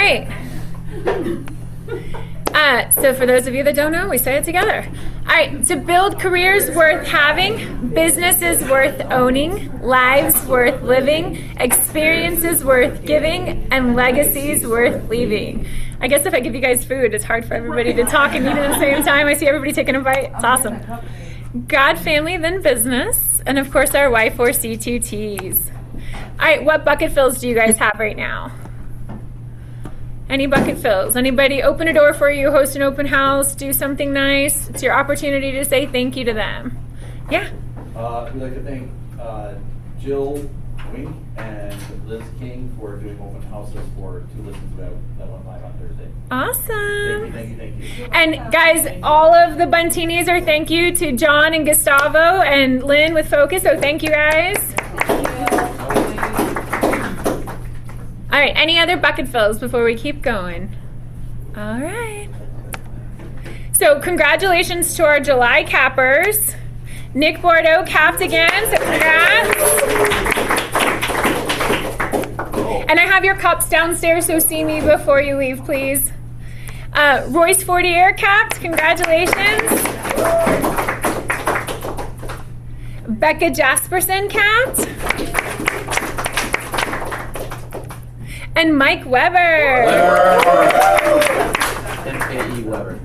right. So for those of you that don't know, we say it together. All right, to build careers worth having, businesses worth owning, lives worth living, experiences worth giving, and legacies worth leaving. I guess if I give you guys food, it's hard for everybody to talk and eat at the same time. I see everybody taking a bite. It's awesome. God, family, then business, and of course our Y4C2Ts. All right, what bucket fills do you guys have right now? Any bucket fills? Anybody open a door for you, host an open house, do something nice? It's your opportunity to say thank you to them. Yeah? We'd like to thank Jill Wink and Liz King for doing open houses for 2 listens that went live on Thursday. Awesome. Thank you. And guys, all of the Buntinis are thank you to John and Gustavo and Lynn with Focus, so thank you guys. All right, any other bucket fills before we keep going? All right. So congratulations to our July cappers. Nick Bordeaux capped again, so congrats. And I have your cups downstairs, so see me before you leave, please. Royce Fortier capped, congratulations. Becca Jasperson capped. And Mike Weber. MKE Weber.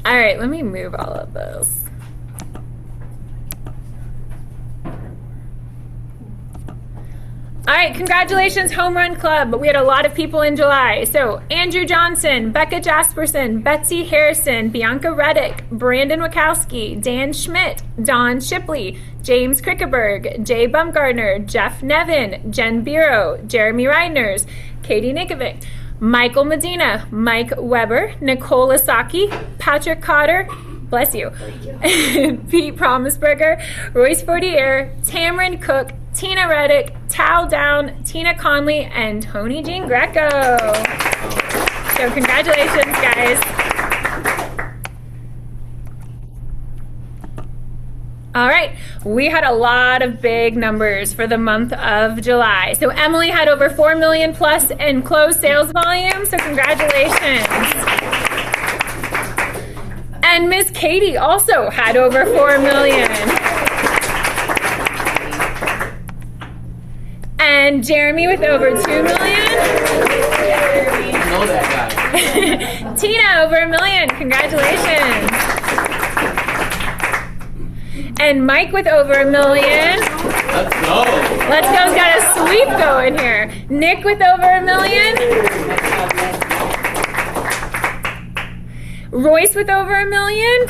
All right, let me move all of this. All right, congratulations, Home Run Club. We had a lot of people in July. So Andrew Johnson, Becca Jasperson, Betsy Harrison, Bianca Reddick, Brandon Wachowski, Dan Schmidt, Don Shipley, James Krickeberg, Jay Bumgardner, Jeff Nevin, Jen Biro, Jeremy Reidners, Katie Nikovic, Michael Medina, Mike Weber, Nicole Asaki, Patrick Cotter, bless you, Pete Promisberger, Royce Fortier, Tamron Cook, Tina Reddick, Tal Down, Tina Conley, and Tony Jean Greco. So congratulations, guys. All right, we had a lot of big numbers for the month of July. So Emily had over 4 million plus in closed sales volume, so congratulations. And Miss Katie also had over 4 million. And Jeremy with over 2 million. I know that guy. Tina over 1 million. Congratulations. And Mike with over 1 million. Let's go. Let's go's got a sweep going here. Nick with over 1 million. Royce with over 1 million.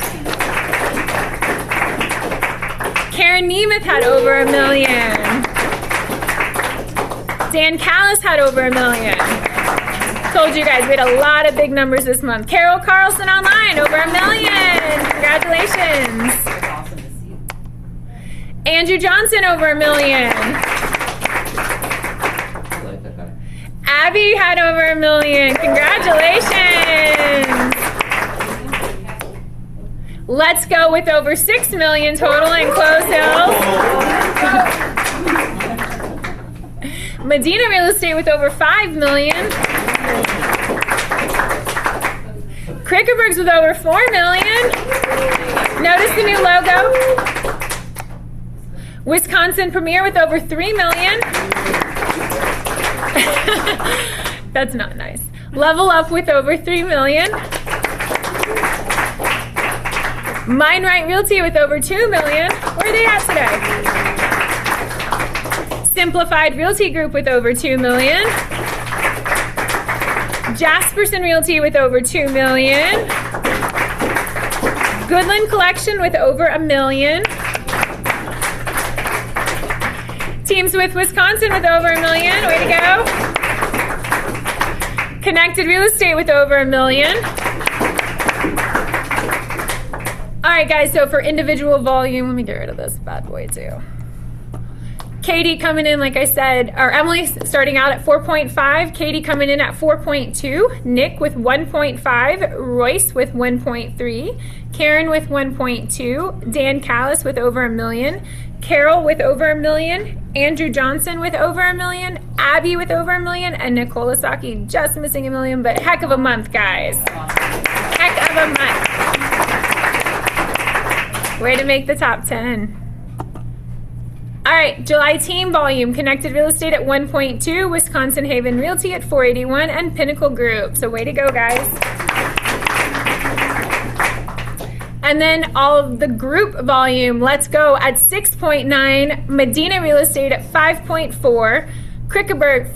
Karen Nemeth had over 1 million. Dan Callis had over 1 million. Told you guys we had a lot of big numbers this month. Carol Carlson online, over 1 million. Congratulations. Andrew Johnson, over 1 million. Abby had over 1 million. Congratulations. Let's go with over 6 million total in closed sales. Medina Real Estate with over 5 million. Krickeberg's with over 4 million. Notice the new logo. Wisconsin Premier with over 3 million. That's not nice. Level Up with over 3 million. Mine Right Realty with over 2 million. Where are they at today? Simplified Realty Group with over 2 million. Jasperson Realty with over 2 million. Goodland Collection with over 1 million. Teams with Wisconsin with over 1 million. Way to go. Connected Real Estate with over 1 million. All right, guys, so for individual volume, let me get rid of this bad boy too. Katie coming in, like I said, or Emily starting out at 4.5, Katie coming in at 4.2, Nick with 1.5, Royce with 1.3, Karen with 1.2, Dan Callis with over 1 million, Carol with over $1 million, Andrew Johnson with over $1 million, Abby with over $1 million, and Nicole Saki just missing $1 million, but heck of a month, guys. Heck of a month. Way to make the top 10. All right, July team volume, Connected Real Estate at 1.2, Wisconsin Haven Realty at 481, and Pinnacle Group. So way to go, guys. And then all of the group volume, let's go at 6.9, Medina Real Estate at 5.4, Krickeberg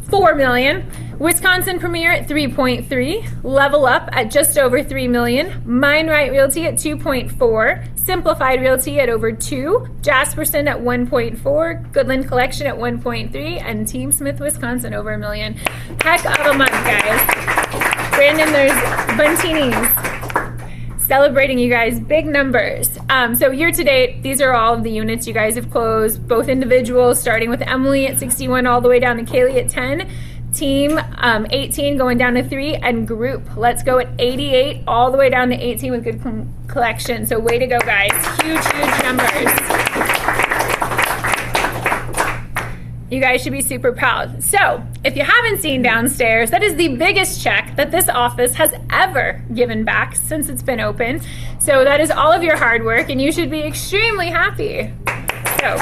4 million, Wisconsin Premier at 3.3, Level Up at just over 3 million, Mindright Realty at 2.4, Simplified Realty at over 2, Jasperson at 1.4, Goodland Collection at 1.3, and Team Smith Wisconsin over $1 million. Heck of a month, guys. Brandon, there's Buntini's. Celebrating you guys, big numbers. So year to date, these are all of the units you guys have closed, both individuals, starting with Emily at 61 all the way down to Kaylee at 10, team 18 going down to 3, and group, let's go at 88 all the way down to 18 with good collection. So way to go, guys. Huge, huge numbers. You guys should be super proud. So, if you haven't seen downstairs, that is the biggest check that this office has ever given back since it's been open. So that is all of your hard work, and you should be extremely happy. So,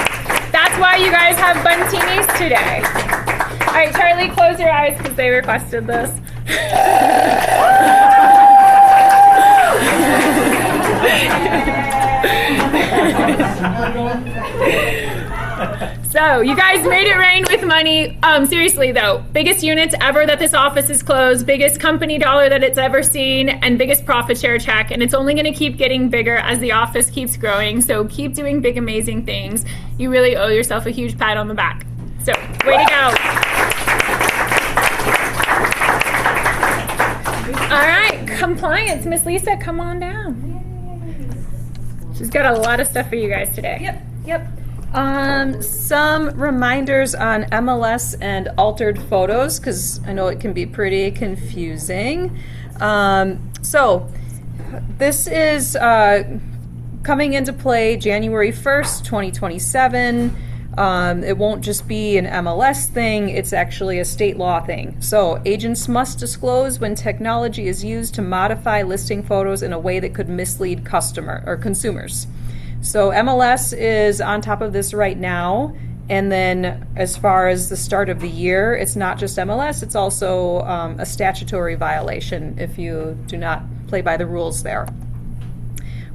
that's why you guys have Buntinis today. All right, Charlie, close your eyes because they requested this. So, you guys made it rain with money. Seriously though, biggest units ever that this office has closed, biggest company dollar that it's ever seen, and biggest profit share check. And it's only going to keep getting bigger as the office keeps growing. So keep doing big, amazing things. You really owe yourself a huge pat on the back. So, way to go. All right, compliance. Miss Lisa, come on down. She's got a lot of stuff for you guys today. Yep. Some reminders on MLS and altered photos, because I know it can be pretty confusing. So this is coming into play January 1st, 2027. It won't just be an MLS thing, it's actually a state law thing. So agents must disclose when technology is used to modify listing photos in a way that could mislead consumers. So MLS is on top of this right now. And then as far as the start of the year, it's not just MLS, it's also a statutory violation if you do not play by the rules there.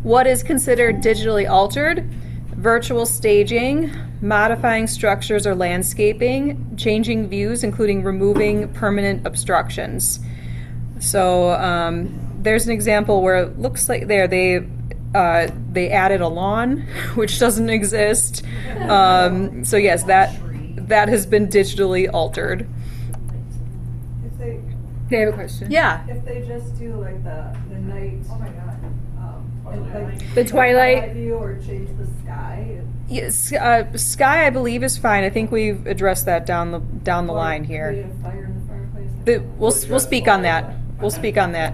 What is considered digitally altered? Virtual staging, modifying structures or landscaping, changing views, including removing permanent obstructions. So there's an example where it looks like they added a lawn, which doesn't exist. So yes, that has been digitally altered. They have a question. Yeah. If they just do like the night, oh my god, like The twilight view or change the sky. Yes, sky I believe is fine. I think we've addressed that down the line here. Create a fire in the fireplace. We'll speak on that. We'll speak on that.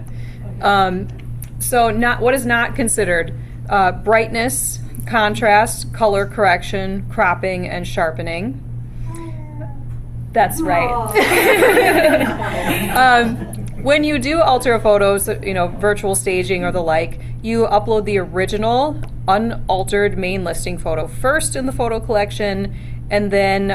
So what is not considered? Brightness, contrast, color correction, cropping, and sharpening. That's right. When you do alter photos, virtual staging or the like, you upload the original unaltered main listing photo first in the photo collection, and then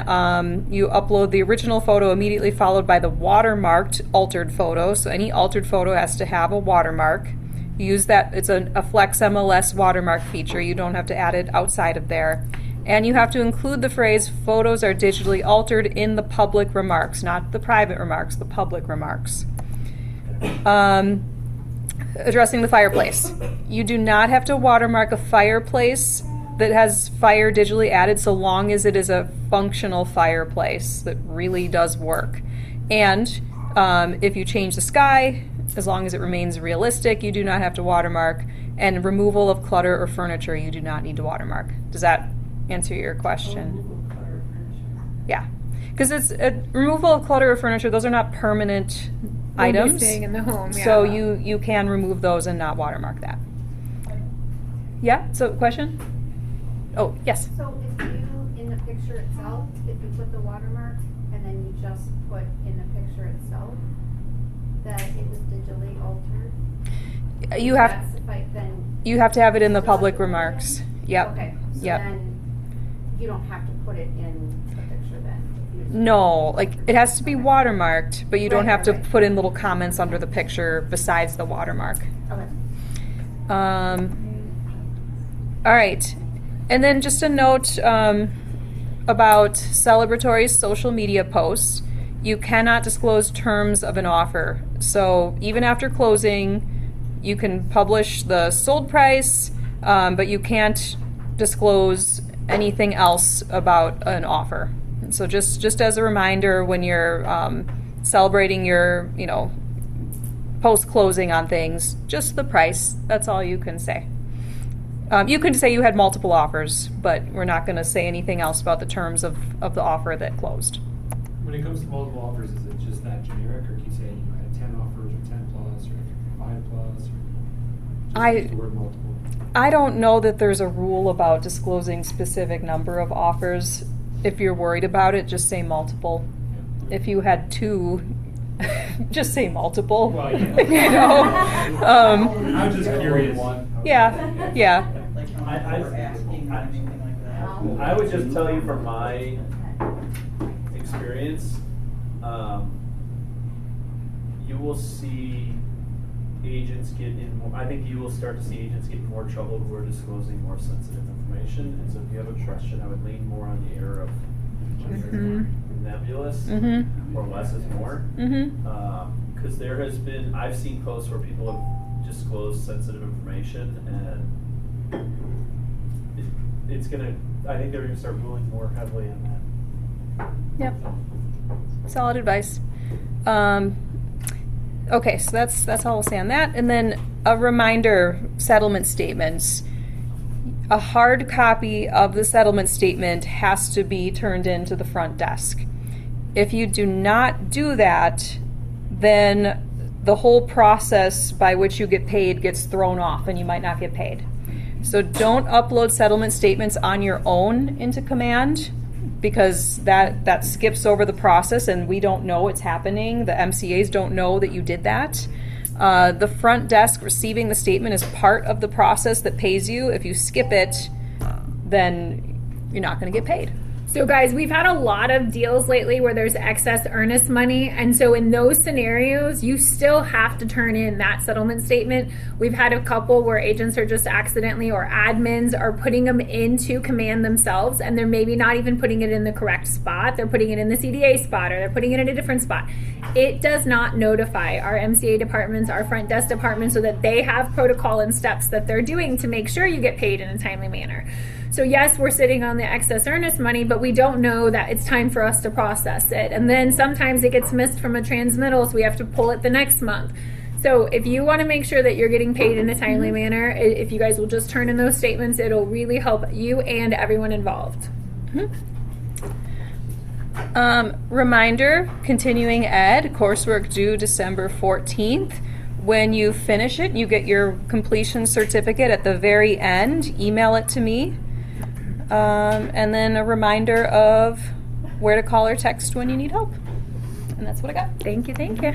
you upload the original photo immediately followed by the watermarked altered photo. So any altered photo has to have a watermark. You use that, it's a Flex MLS watermark feature. You don't have to add it outside of there. And you have to include the phrase, photos are digitally altered in the public remarks, not the private remarks, the public remarks. Addressing the fireplace. You do not have to watermark a fireplace that has fire digitally added so long as it is a functional fireplace that really does work. And if you change the sky, as long as it remains realistic, you do not have to watermark. And removal of clutter or furniture, you do not need to watermark. Does that answer your question? Yeah. Because it's removal of clutter or furniture, those are not permanent items. Staying in the home, yeah. So you can remove those and not watermark that. Yeah, so question? Oh, yes. So if you, in the picture itself, if you put the watermark and then you just put in the picture itself that it was digitally altered, You does have that suffice then? you have to have it in the public remarks. Yep. Okay, so Yep. then you don't have to put it in the picture then? If you- No, like it has to be watermarked, but you don't Right, have to right. put in little comments under the picture besides the watermark. Okay. All right. And then just a note about celebratory social media posts. You cannot disclose terms of an offer. So even after closing, you can publish the sold price, but you can't disclose anything else about an offer. So just as a reminder, when you're celebrating your, post-closing on things, just the price. That's all you can say. You can say you had multiple offers, but we're not going to say anything else about the terms of the offer that closed. When it comes to multiple offers, is it just that generic, or keep saying you had 10 offers, or 10 plus, or 5 plus, or just use the word multiple? I don't know that there's a rule about disclosing specific number of offers. If you're worried about it, just say multiple. Yeah. If you had 2, just say multiple. Well, yeah. I'm just curious. Yeah. I would just tell you from my experience, you will see agents get in more, I think you will start to see agents get in more trouble who are disclosing more sensitive information. And so if you have a question, I would lean more on the error of nebulous, or less is more. Because there has been, I've seen posts where people have disclosed sensitive information, and it's gonna, I think they're gonna start ruling more heavily on that. Yep. Solid advice. Okay, so that's all we'll say on that. And then a reminder, settlement statements. A hard copy of the settlement statement has to be turned into the front desk. If you do not do that, then the whole process by which you get paid gets thrown off and you might not get paid. So don't upload settlement statements on your own into Command, because that skips over the process and we don't know it's happening. The MCAs don't know that you did that. The front desk receiving the statement is part of the process that pays you. If you skip it, then you're not going to get paid. So guys, we've had a lot of deals lately where there's excess earnest money, and so in those scenarios, you still have to turn in that settlement statement. We've had a couple where agents are just accidentally, or admins are putting them into Command themselves, and they're maybe not even putting it in the correct spot. They're putting it in the CDA spot, or they're putting it in a different spot. It does not notify our MCA departments, our front desk departments, so that they have protocol and steps that they're doing to make sure you get paid in a timely manner. So yes, we're sitting on the excess earnest money, but we don't know that it's time for us to process it. And then sometimes it gets missed from a transmittal, so we have to pull it the next month. So if you want to make sure that you're getting paid in a timely manner, if you guys will just turn in those statements, it'll really help you and everyone involved. Reminder, continuing ed, coursework due December 14th. When you finish it, you get your completion certificate at the very end. Email it to me. And then a reminder of where to call or text when you need help. And that's what I got. Thank you, thank you.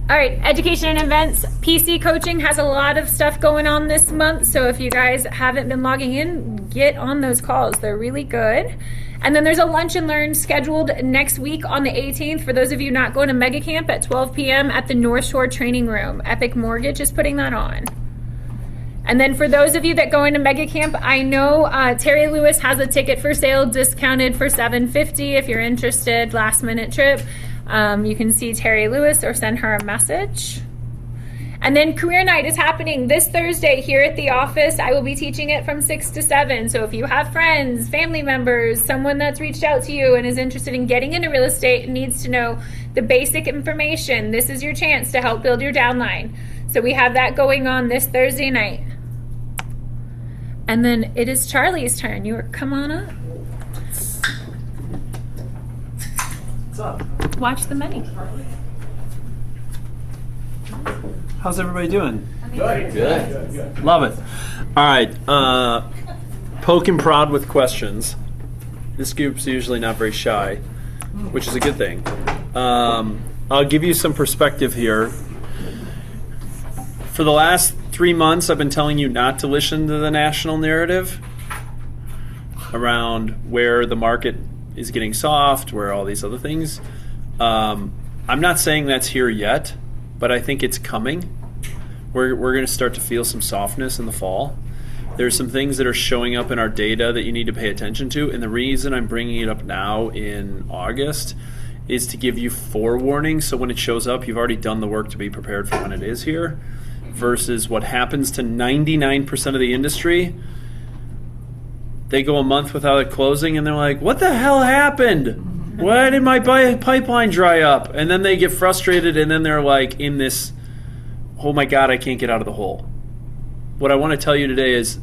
All right, education and events. PC coaching has a lot of stuff going on this month, so if you guys haven't been logging in, get on those calls. They're really good. And then there's a lunch and learn scheduled next week on the 18th for those of you not going to Mega Camp at 12 p.m. at the North Shore Training Room. Epic Mortgage is putting that on. And then for those of you that go into Mega Camp, I know Terry Lewis has a ticket for sale discounted for $750 if you're interested, last minute trip. You can see Terry Lewis or send her a message. And then Career Night is happening this Thursday here at the office. I will be teaching it from 6 to 7. So if you have friends, family members, someone that's reached out to you and is interested in getting into real estate and needs to know the basic information, this is your chance to help build your downline. So we have that going on this Thursday night. And then it is Charlie's turn. Come on up. What's up? Watch the money. How's everybody doing? Good. Love it. All right. poke and prod with questions. This group's usually not very shy, which is a good thing. I'll give you some perspective here. For the last 3 months, I've been telling you not to listen to the national narrative around where the market is getting soft, where all these other things. I'm not saying that's here yet, but I think it's coming. We're going to start to feel some softness in the fall. There's some things that are showing up in our data that you need to pay attention to, and the reason I'm bringing it up now in August is to give you forewarning, so when it shows up, you've already done the work to be prepared for when it is here, versus what happens to 99% of the industry. They go a month without it closing, and they're like, what the hell happened? Why did my pipeline dry up? And then they get frustrated, and then they're like in this, oh my God, I can't get out of the hole. What I want to tell you today is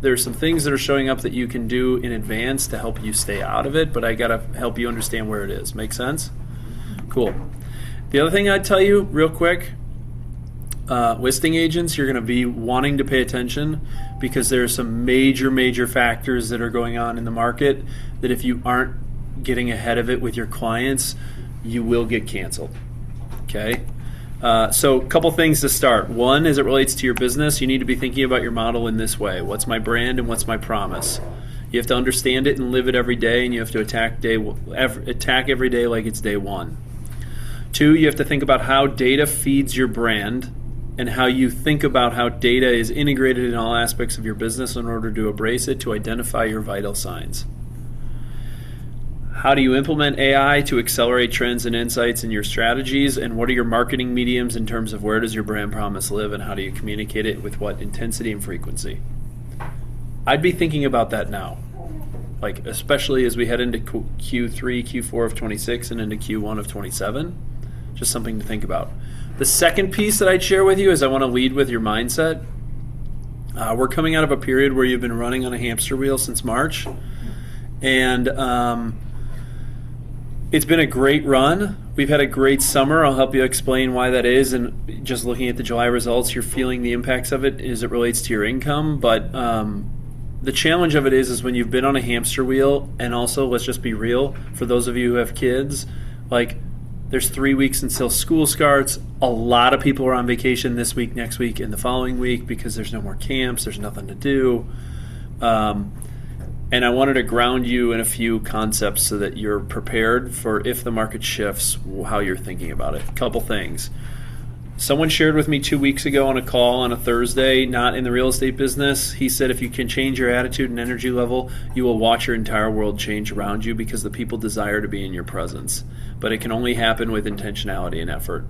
there's some things that are showing up that you can do in advance to help you stay out of it, but I got to help you understand where it is. Make sense? Cool. The other thing I'd tell you real quick, listing agents, you're going to be wanting to pay attention because there's some major factors that are going on in the market that if you aren't getting ahead of it with your clients, you will get canceled. Okay? So a couple things to start. One, as it relates to your business, you need to be thinking about your model in this way. What's my brand and what's my promise? You have to understand it and live it every day, and you have to attack every day like it's day one. Two, you have to think about how data feeds your brand and how you think about how data is integrated in all aspects of your business in order to embrace it, to identify your vital signs. How do you implement AI to accelerate trends and insights in your strategies? And what are your marketing mediums in terms of where does your brand promise live and how do you communicate it with what intensity and frequency? I'd be thinking about that now, like especially as we head into Q3, Q4 of 26 and into Q1 of 27. Just something to think about. The second piece that I'd share with you is I want to lead with your mindset. We're coming out of a period where you've been running on a hamster wheel since March. And it's been a great run. We've had a great summer. I'll help you explain why that is. And just looking at the July results, you're feeling the impacts of it as it relates to your income. But the challenge of it is when you've been on a hamster wheel, and also, let's just be real, for those of you who have kids, like there's 3 weeks until school starts. A lot of people are on vacation this week, next week, and the following week because there's no more camps. There's nothing to do. And I wanted to ground you in a few concepts so that you're prepared for if the market shifts, how you're thinking about it. A couple things. Someone shared with me 2 weeks ago on a call on a Thursday, not in the real estate business. He said if you can change your attitude and energy level, you will watch your entire world change around you because the people desire to be in your presence. But it can only happen with intentionality and effort.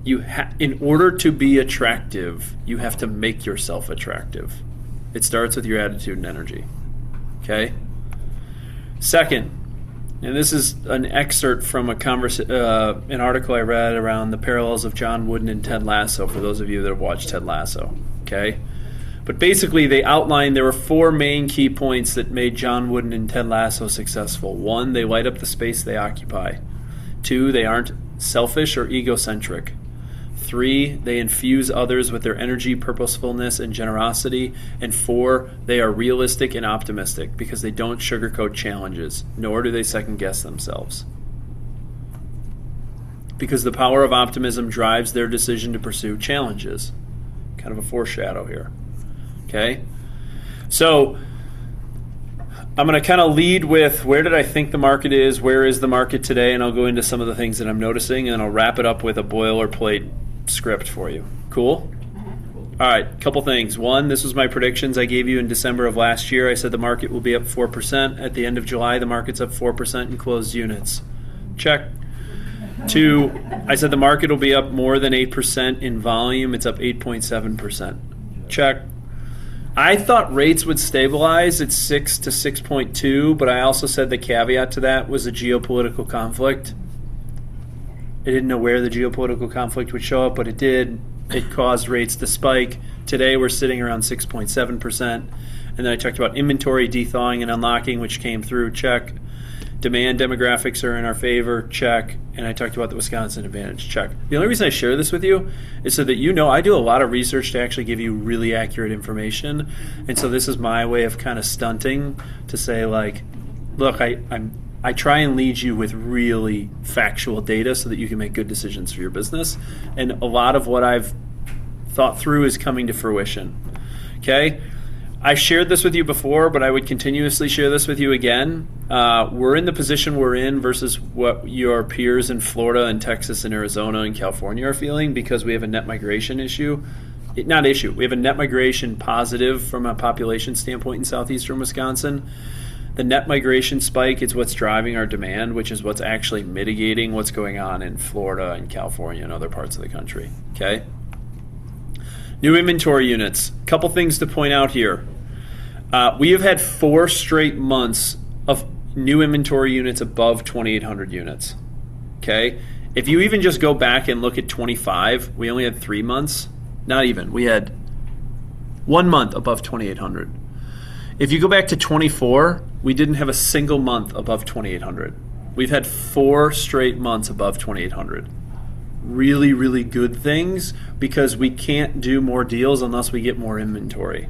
In order to be attractive, you have to make yourself attractive. It starts with your attitude and energy. Okay? Second, and this is an excerpt from an article I read around the parallels of John Wooden and Ted Lasso, for those of you that have watched Ted Lasso. Okay? But basically, they outlined there were 4 main key points that made John Wooden and Ted Lasso successful. 1, they light up the space they occupy. 2, they aren't selfish or egocentric. 3, they infuse others with their energy, purposefulness, and generosity. And 4, they are realistic and optimistic because they don't sugarcoat challenges, nor do they second-guess themselves. Because the power of optimism drives their decision to pursue challenges. Kind of a foreshadow here. Okay? So I'm going to kind of lead with where did I think the market is, where is the market today, and I'll go into some of the things that I'm noticing, and I'll wrap it up with a boilerplate script for you. Cool? All right, couple things. 1, this was my predictions I gave you in December of last year. I said the market will be up 4%. At the end of July, the market's up 4% in closed units. Check. 2, I said the market will be up more than 8% in volume. It's up 8.7%. Check. I thought rates would stabilize at 6 to 6.2, but I also said the caveat to that was a geopolitical conflict. I didn't know where the geopolitical conflict would show up, but it did. It caused rates to spike. Today we're sitting around 6.7%. And then I talked about inventory, thawing and unlocking, which came through. Check. Demand demographics are in our favor, check. And I talked about the Wisconsin advantage, check. The only reason I share this with you is so that you know I do a lot of research to actually give you really accurate information. And so this is my way of kind of stunting to say, like, look, I try and lead you with really factual data so that you can make good decisions for your business. And a lot of what I've thought through is coming to fruition. Okay? I shared this with you before, but I would continuously share this with you again. We're in the position we're in versus what your peers in Florida and Texas and Arizona and California are feeling because we have a net migration issue. We have a net migration positive from a population standpoint in southeastern Wisconsin. The net migration spike is what's driving our demand, which is what's actually mitigating what's going on in Florida and California and other parts of the country. Okay? New inventory units. Couple things to point out here. We have had 4 straight months of new inventory units above 2,800 units. Okay? If you even just go back and look at 25, we only had 3 months. Not even. We had 1 month above 2,800. If you go back to 24, we didn't have a single month above 2,800. We've had 4 straight months above 2,800. Really, really good things because we can't do more deals unless we get more inventory.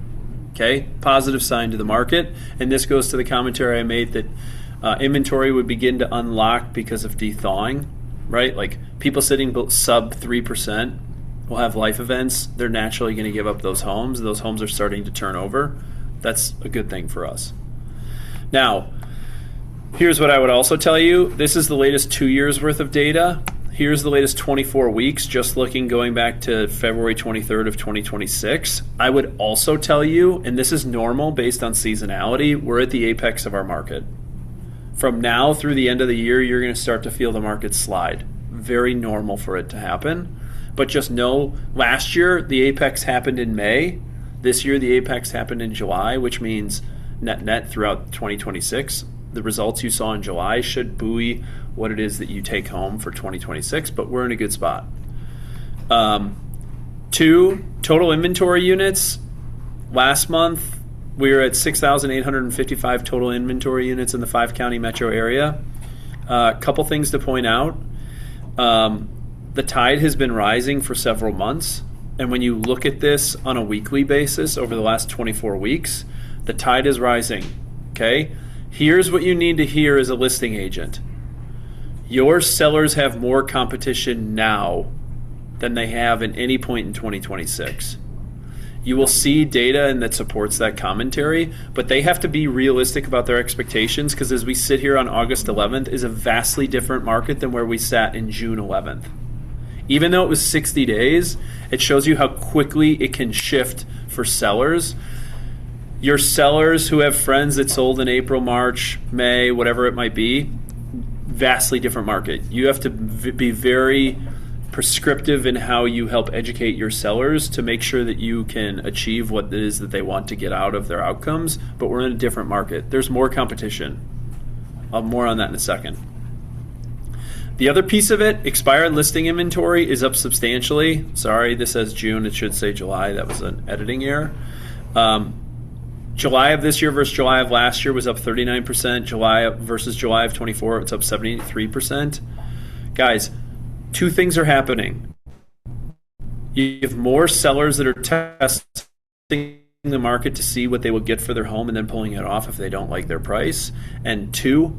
Okay? Positive sign to the market. And this goes to the commentary I made that inventory would begin to unlock because of de-thawing, right? Like people sitting sub 3% will have life events. They're naturally going to give up those homes. Those homes are starting to turn over. That's a good thing for us. Now, here's what I would also tell you. This is the latest 2 years worth of data. Here's the latest 24 weeks, just going back to February 23rd of 2026. I would also tell you, and this is normal based on seasonality, we're at the apex of our market. From now through the end of the year, you're going to start to feel the market slide. Very normal for it to happen. But just know, last year, the apex happened in May. This year, the apex happened in July, which means net throughout 2026. The results you saw in July should buoy what it is that you take home for 2026, but we're in a good spot. 2, total inventory units. Last month, we were at 6,855 total inventory units in the 5-county metro area. Couple things to point out. The tide has been rising for several months. And when you look at this on a weekly basis over the last 24 weeks, the tide is rising, okay? Here's what you need to hear as a listing agent. Your sellers have more competition now than they have at any point in 2026. You will see data and that supports that commentary, but they have to be realistic about their expectations because as we sit here on August 11th is a vastly different market than where we sat in June 11th. Even though it was 60 days, it shows you how quickly it can shift for sellers. Your sellers who have friends that sold in April, March, May, whatever it might be, vastly different market. You have to be very prescriptive in how you help educate your sellers to make sure that you can achieve what it is that they want to get out of their outcomes, but we're in a different market. There's more competition. I'll have more on that in a second. The other piece of it, expired listing inventory is up substantially. Sorry, this says June. It should say July. That was an editing error. July of this year versus July of last year was up 39%. July versus July of 24, it's up 73%. Guys, 2 things are happening. You have more sellers that are testing the market to see what they will get for their home and then pulling it off if they don't like their price. And 2,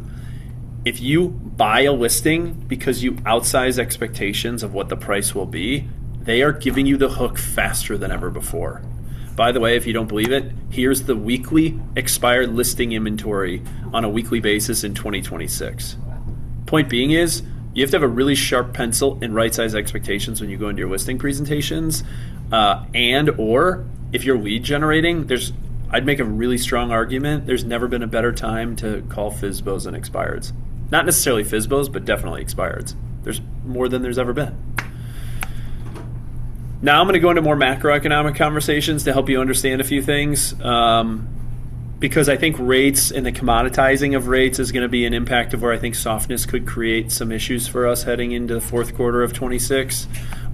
if you buy a listing because you outsize expectations of what the price will be, they are giving you the hook faster than ever before. By the way, if you don't believe it, here's the weekly expired listing inventory on a weekly basis in 2026. Point being is, you have to have a really sharp pencil and right-size expectations when you go into your listing presentations. Or if you're lead generating, I'd make a really strong argument. There's never been a better time to call FSBOs and expireds. Not necessarily FSBOs, but definitely expireds. There's more than there's ever been. Now I'm going to go into more macroeconomic conversations to help you understand a few things. Because I think rates and the commoditizing of rates is going to be an impact of where I think softness could create some issues for us heading into the fourth quarter of 26.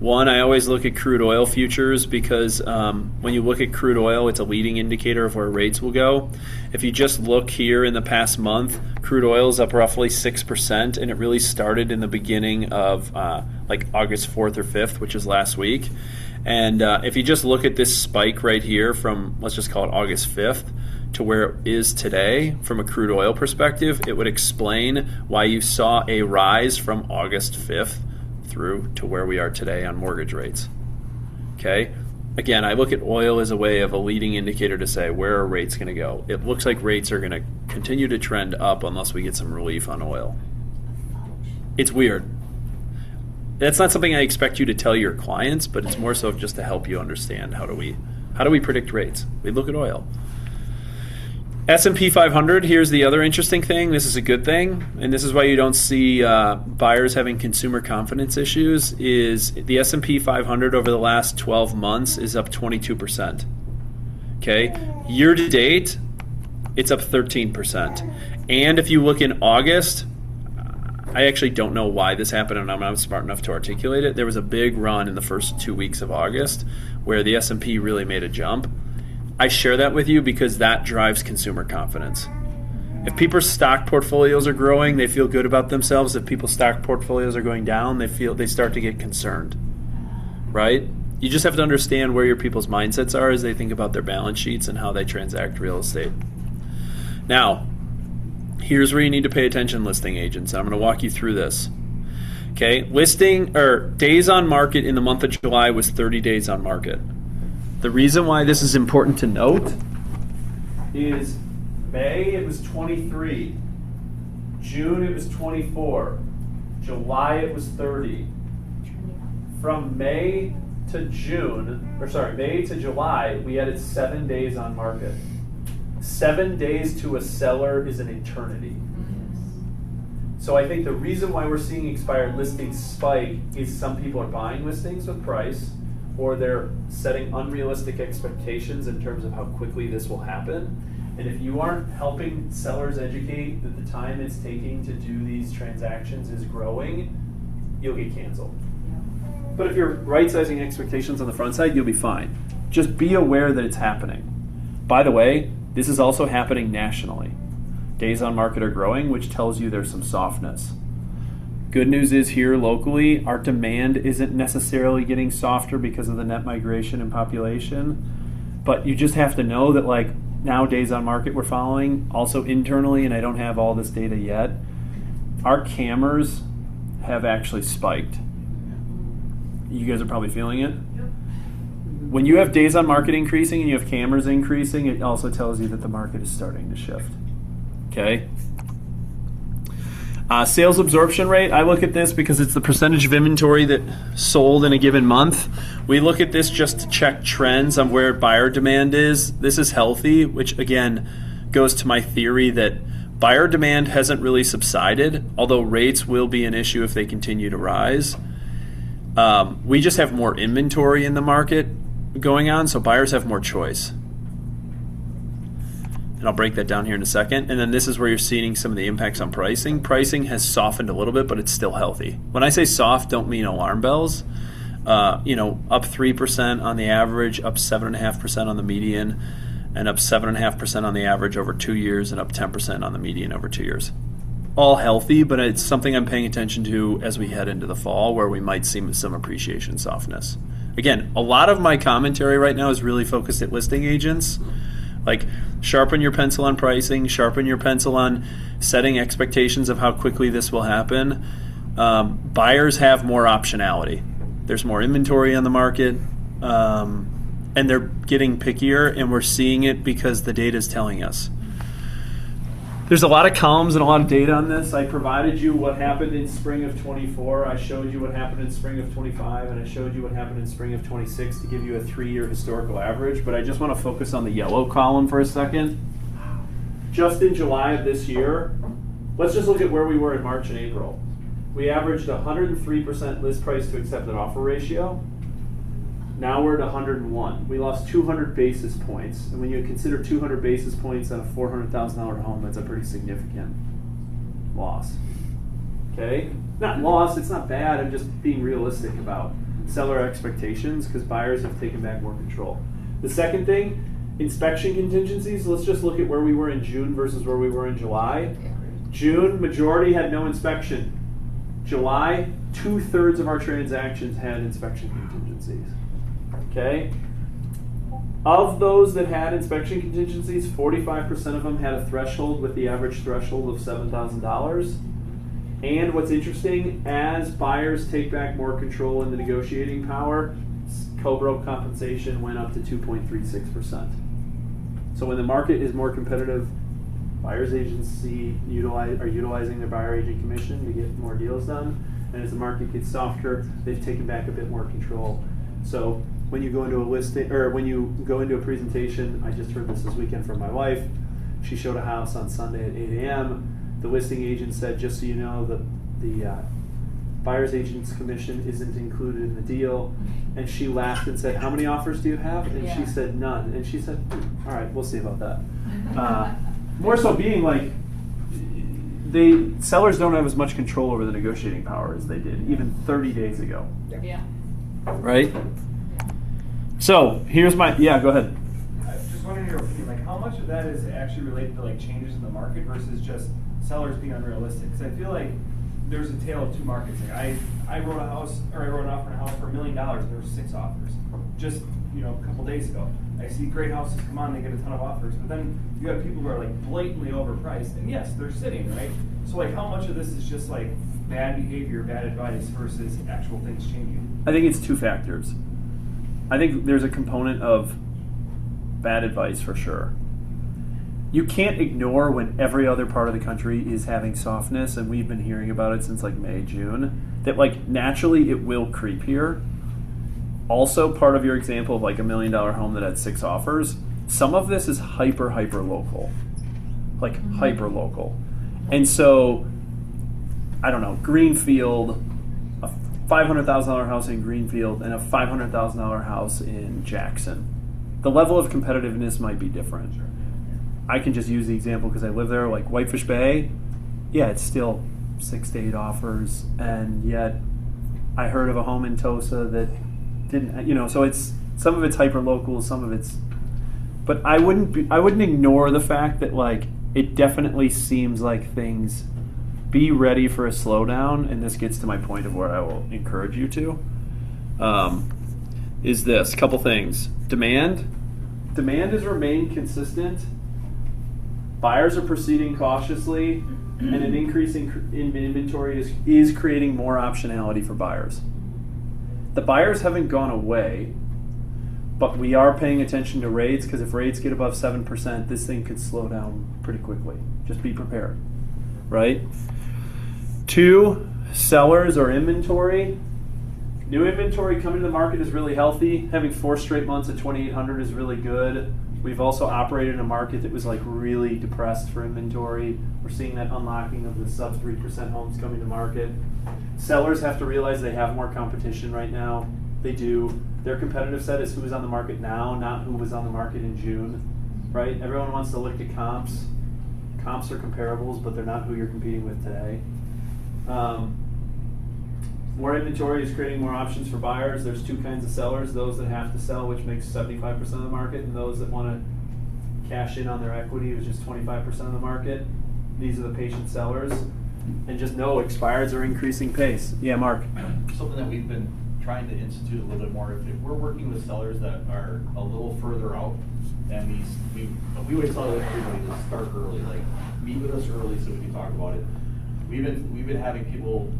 One, I always look at crude oil futures because when you look at crude oil, it's a leading indicator of where rates will go. If you just look here in the past month, crude oil is up roughly 6%, and it really started in the beginning of like August 4th or 5th, which is last week. And if you just look at this spike right here from, let's just call it August 5th, to where it is today from a crude oil perspective, it would explain why you saw a rise from August 5th through to where we are today on mortgage rates. Okay? Again, I look at oil as a way of a leading indicator to say, where are rates going to go? It looks like rates are going to continue to trend up unless we get some relief on oil. It's weird. That's not something I expect you to tell your clients, but it's more so just to help you understand how do we predict rates. We look at oil. S&P 500, here's the other interesting thing. This is a good thing, and this is why you don't see buyers having consumer confidence issues, is the S&P 500 over the last 12 months is up 22%. Okay? Year to date, it's up 13%. And if you look in August, I actually don't know why this happened, and I'm not smart enough to articulate it. There was a big run in the first 2 weeks of August where the S&P really made a jump. I share that with you because that drives consumer confidence. If people's stock portfolios are growing, they feel good about themselves. If people's stock portfolios are going down, they start to get concerned, right? You just have to understand where your people's mindsets are as they think about their balance sheets and how they transact real estate. Now, here's where you need to pay attention, listing agents. I'm going to walk you through this. Okay, days on market in the month of July was 30 days on market. The reason why this is important to note is May it was 23, June it was 24, July it was 30. From May to July, we added 7 days on market. 7 days to a seller is an eternity. So I think the reason why we're seeing expired listings spike is some people are buying listings with price, or they're setting unrealistic expectations in terms of how quickly this will happen. And if you aren't helping sellers educate that the time it's taking to do these transactions is growing, you'll get canceled. But if you're right-sizing expectations on the front side, you'll be fine. Just be aware that it's happening. By the way, this is also happening nationally. Days on market are growing, which tells you there's some softness. Good news is here locally, our demand isn't necessarily getting softer because of the net migration in population, but you just have to know that like now days on market we're following, also internally, and I don't have all this data yet, our CAMRs have actually spiked. You guys are probably feeling it. When you have days on market increasing and you have CAMRs increasing, it also tells you that the market is starting to shift. Okay? Sales absorption rate, I look at this because it's the percentage of inventory that sold in a given month. We look at this just to check trends on where buyer demand is. This is healthy, which again goes to my theory that buyer demand hasn't really subsided, although rates will be an issue if they continue to rise. We just have more inventory in the market going on, so buyers have more choice. And I'll break that down here in a second. And then this is where you're seeing some of the impacts on pricing. Pricing has softened a little bit, but it's still healthy. When I say soft, don't mean alarm bells. Up 3% on the average, up 7.5% on the median, and up 7.5% on the average over 2 years, and up 10% on the median over 2 years. All healthy, but it's something I'm paying attention to as we head into the fall where we might see some appreciation softness. Again, a lot of my commentary right now is really focused at listing agents. Like, sharpen your pencil on pricing, sharpen your pencil on setting expectations of how quickly this will happen. Buyers have more optionality. There's more inventory on the market, and they're getting pickier, and we're seeing it because the data is telling us. There's a lot of columns and a lot of data on this. I provided you what happened in spring of 24. I showed you what happened in spring of 25, and I showed you what happened in spring of 26 to give you a 3-year historical average. But I just want to focus on the yellow column for a second. Just in July of this year, let's just look at where we were in March and April. We averaged 103% list price to accepted offer ratio. Now we're at 101. We lost 200 basis points. And when you consider 200 basis points on a $400,000 home, that's a pretty significant loss. Okay? Not loss, it's not bad. I'm just being realistic about seller expectations because buyers have taken back more control. The second thing, inspection contingencies. Let's just look at where we were in June versus where we were in July. June, majority had no inspection. July, 2/3 of our transactions had inspection contingencies. Okay? Of those that had inspection contingencies, 45% of them had a threshold with the average threshold of $7,000. And what's interesting, as buyers take back more control in the negotiating power, co-broke compensation went up to 2.36%. So when the market is more competitive, buyer's agency are utilizing their buyer agent commission to get more deals done. And as the market gets softer, they've taken back a bit more control. So when you go into a listing, or when you go into a presentation, I just heard this weekend from my wife. She showed a house on Sunday at 8 a.m. The listing agent said, just so you know, the buyer's agent's commission isn't included in the deal. And she laughed and said, how many offers do you have? And she said, none. And she said, all right, we'll see about that. More so being like, sellers don't have as much control over the negotiating power as they did even 30 days ago. Yeah. Right? So here's my, go ahead. I was just wondering your opinion, like how much of that is actually related to like changes in the market versus just sellers being unrealistic? Because I feel like there's a tale of two markets. Like I wrote an offer on a house for $1 million. There were 6 offers just a couple days ago. I see great houses come on, they get a ton of offers, but then you have people who are like blatantly overpriced, and yes, they're sitting, right? So like how much of this is just like bad behavior, bad advice versus actual things changing? I think it's 2 factors. I think there's a component of bad advice for sure. You can't ignore when every other part of the country is having softness, and we've been hearing about it since like May, June, that like naturally it will creep here. Also, part of your example of like $1 million home that had 6 offers, some of this is hyper local. Like hyper local. And so, I don't know, Greenfield, a $500,000 house in Greenfield and a $500,000 house in Jackson. The level of competitiveness might be different. I can just use the example because I live there, like Whitefish Bay. Yeah, it's still 6 to 8 offers, and yet I heard of a home in Tosa that didn't, so it's, some of it's hyper local, some of it's, but I wouldn't ignore the fact that like it definitely seems like things, be ready for a slowdown, and this gets to my point of where I will encourage you to, is this, couple things. Demand has remained consistent. Buyers are proceeding cautiously, and an increase in inventory is creating more optionality for buyers. The buyers haven't gone away, but we are paying attention to rates, because if rates get above 7%, this thing could slow down pretty quickly. Just be prepared, right? 2, sellers or inventory. New inventory coming to the market is really healthy. Having 4 straight months at 2,800 is really good. We've also operated in a market that was like really depressed for inventory. We're seeing that unlocking of the sub 3% homes coming to market. Sellers have to realize they have more competition right now. They do. Their competitive set is who's on the market now, not who was on the market in June, right? Everyone wants to look at comps. Comps are comparables, but they're not who you're competing with today. More inventory is creating more options for buyers. There's 2 kinds of sellers, those that have to sell, which makes 75% of the market, and those that want to cash in on their equity, which is 25% of the market. These are the patient sellers. And just know expireds are increasing pace. Yeah, Mark. Something that we've been trying to institute a little bit more, if we're working with sellers that are a little further out, and we would tell everybody to start early, like meet with us early so we can talk about it. We've been having people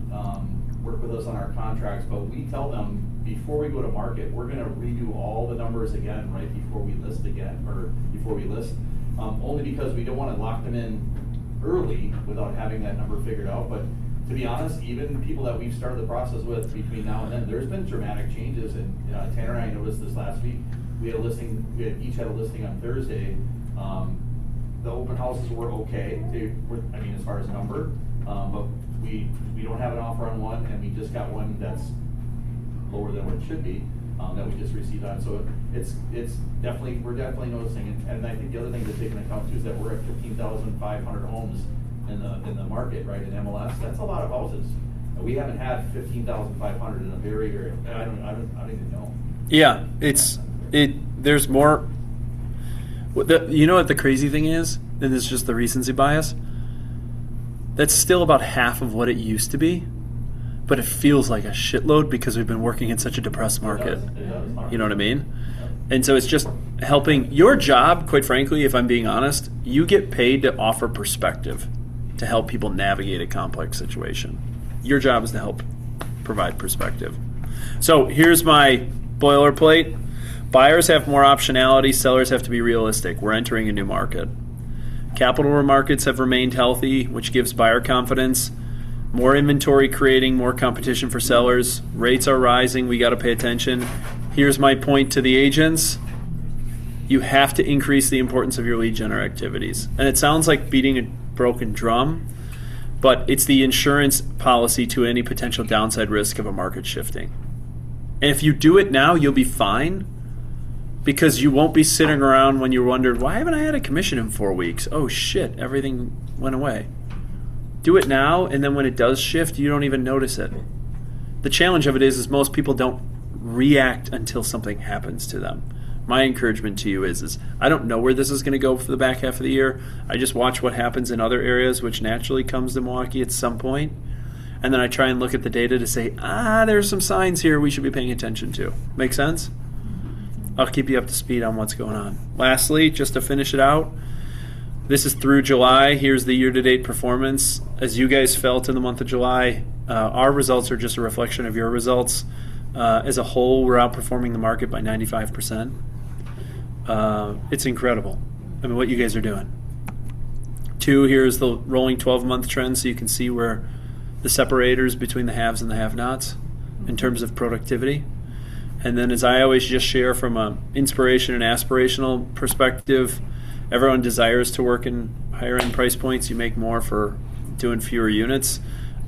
work with us on our contracts, but we tell them before we go to market, we're going to redo all the numbers again right before we list again, or before we list, only because we don't want to lock them in early without having that number figured out. But to be honest, even people that we've started the process with between now and then, there's been dramatic changes. And Tanner and I noticed this last week. We each had a listing on Thursday. The open houses were okay. As far as number, but we don't have an offer on one, and we just got one that's lower than what it should be, that we just received on. So we're definitely noticing. And I think the other thing to take into account too is that we're at 15,500 homes in the market, right, in MLS. That's a lot of houses. We haven't had 15,500 in a very, very, I don't even know. Yeah, there's more. You know what the crazy thing is? And it's just the recency bias. That's still about half of what it used to be, but it feels like a shitload because we've been working in such a depressed market. It does. You know what I mean? And so it's just helping. Your job, quite frankly, if I'm being honest, you get paid to offer perspective, to help people navigate a complex situation. Your job is to help provide perspective. So here's my boilerplate. Buyers have more optionality, sellers have to be realistic. We're entering a new market. Capital markets have remained healthy, which gives buyer confidence. More inventory creating more competition for sellers. Rates are rising. We got to pay attention. Here's my point to the agents. You have to increase the importance of your lead generation activities. And it sounds like beating a broken drum, but it's the insurance policy to any potential downside risk of a market shifting. And if you do it now, you'll be fine, because you won't be sitting around when you wondered, why haven't I had a commission in 4 weeks? Oh shit, everything went away. Do it now, and then when it does shift, you don't even notice it. The challenge of it is most people don't react until something happens to them. My encouragement to you is I don't know where this is going to go for the back half of the year. I just watch what happens in other areas, which naturally comes to Milwaukee at some point. And then I try and look at the data to say, there's some signs here we should be paying attention to. Make sense? I'll keep you up to speed on what's going on. Lastly, just to finish it out, this is through July. Here's the year-to-date performance. As you guys felt in the month of July, our results are just a reflection of your results. As a whole, we're outperforming the market by 95%. It's incredible. I mean, what you guys are doing. 2, here's the rolling 12-month trend, so you can see where the separators between the haves and the have-nots in terms of productivity. And then, as I always just share from an inspiration and aspirational perspective, everyone desires to work in higher-end price points. You make more for doing fewer units.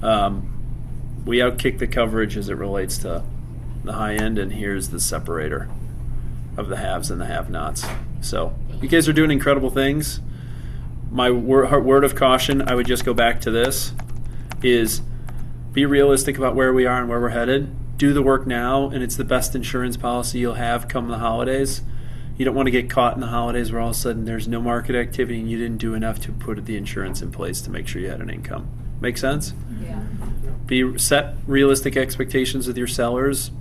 We outkick the coverage as it relates to the high end, and here's the separator of the haves and the have-nots. So you guys are doing incredible things. My word of caution, I would just go back to this, is be realistic about where we are and where we're headed. Do the work now, and it's the best insurance policy you'll have come the holidays. You don't want to get caught in the holidays where all of a sudden there's no market activity and you didn't do enough to put the insurance in place to make sure you had an income. Make sense? Yeah. Set realistic expectations with your sellers.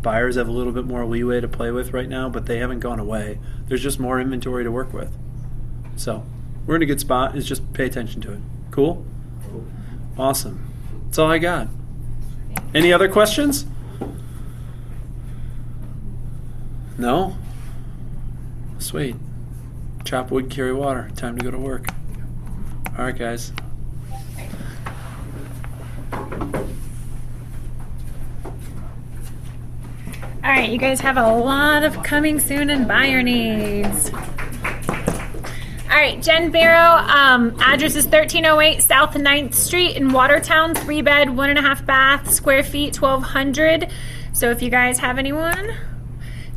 Buyers have a little bit more leeway to play with right now, but they haven't gone away. There's just more inventory to work with. So we're in a good spot. Is just pay attention to it. Cool? Awesome. That's all I got. Any other questions? No? Sweet. Chop wood, carry water. Time to go to work. All right, guys. All right, you guys have a lot of coming soon and buyer needs. All right, Jen Barrow, address is 1308 South 9th Street in Watertown, 3-bed, 1.5 bath, square feet, 1,200. So if you guys have anyone.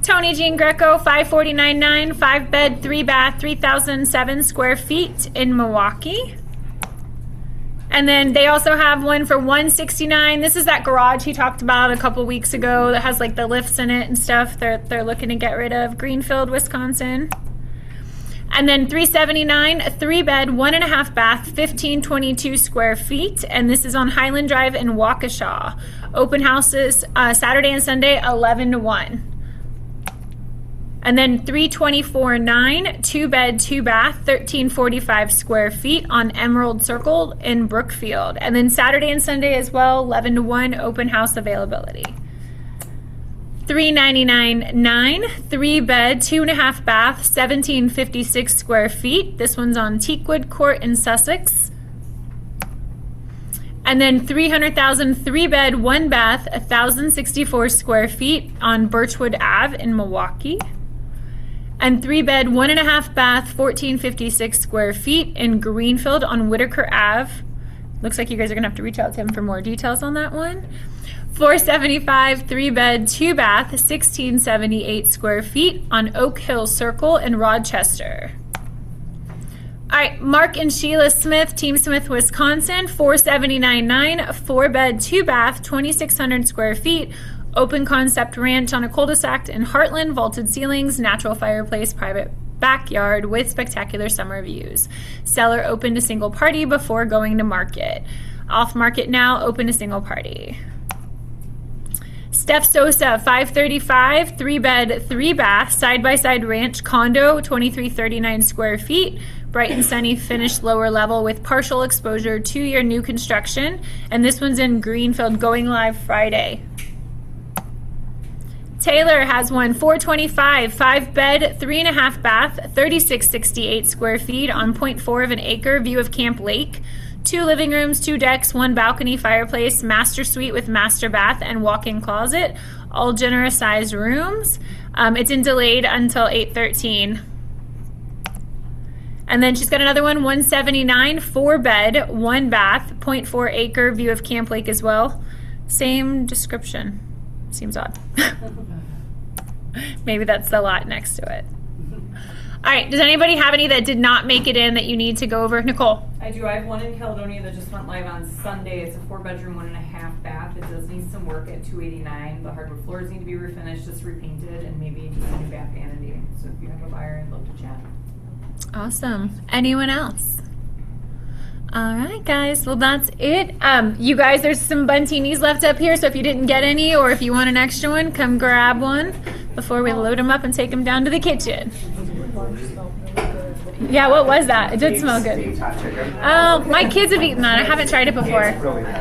Tony Jean Greco, 5499, 5-bed, 3-bath, 3,007 square feet in Milwaukee. And then they also have one for $169. This is that garage he talked about a couple weeks ago that has like the lifts in it and stuff. They're looking to get rid of. Greenfield, Wisconsin. And then $379, a 3-bed, 1.5 bath, 1,522 square feet. And this is on Highland Drive in Waukesha. Open houses Saturday and Sunday, 11 to 1. And then $324.9, 2-bed, 2-bath, 1,345 square feet on Emerald Circle in Brookfield. And then Saturday and Sunday as well, 11 to 1, open house availability. $399.9, 3-bed, 2.5 bath, 1,756 square feet. This one's on Teakwood Court in Sussex. And then $300,000, 3-bed, 1-bath, 1,064 square feet on Birchwood Ave in Milwaukee. And 3-bed, 1.5 bath, 1,456 square feet in Greenfield on Whitaker Ave. Looks like you guys are gonna have to reach out to him for more details on that one. $475, 3-bed, 2-bath, 1,678 square feet on Oak Hill Circle in Rochester. All right, Mark and Sheila Smith, Team Smith, Wisconsin, 479.9, 4-bed, 2-bath, 2,600 square feet, open concept ranch on a cul-de-sac in Heartland, vaulted ceilings, natural fireplace, private backyard with spectacular summer views. Seller open to single party before going to market. Off market now, open to single party. Steph Sosa, 535, 3-bed, 3-bath, side-by-side ranch condo, 2,339 square feet, bright and sunny finished lower level with partial exposure, 2-year new construction, and this one's in Greenfield, going live Friday. Taylor has one, 425, 5-bed, 3.5-bath, 3,668 square feet on 0.4 of an acre, view of Camp Lake. 2 living rooms, 2 decks, 1 balcony, fireplace, master suite with master bath and walk-in closet. All generous sized rooms. It's in delayed until 8/13. And then she's got another one, 179, 4-bed, 1-bath, 0.4 acre, view of Camp Lake as well. Same description. Seems odd. Maybe that's the lot next to it. All right, does anybody have any that did not make it in that you need to go over? Nicole? I do. I have one in Caledonia that just went live on Sunday. It's a 4-bedroom, 1.5-bath. It does need some work at $289. The hardwood floors need to be refinished, just repainted, and maybe just a new bath vanity. So if you have a buyer, I'd love to chat. Awesome. Anyone else? All right, guys. Well, that's it. You guys, there's some buntinis left up here, so if you didn't get any or if you want an extra one, come grab one before we load them up and take them down to the kitchen. Yeah, what was that? It did smell good. Oh, my kids have eaten that. I haven't tried it before.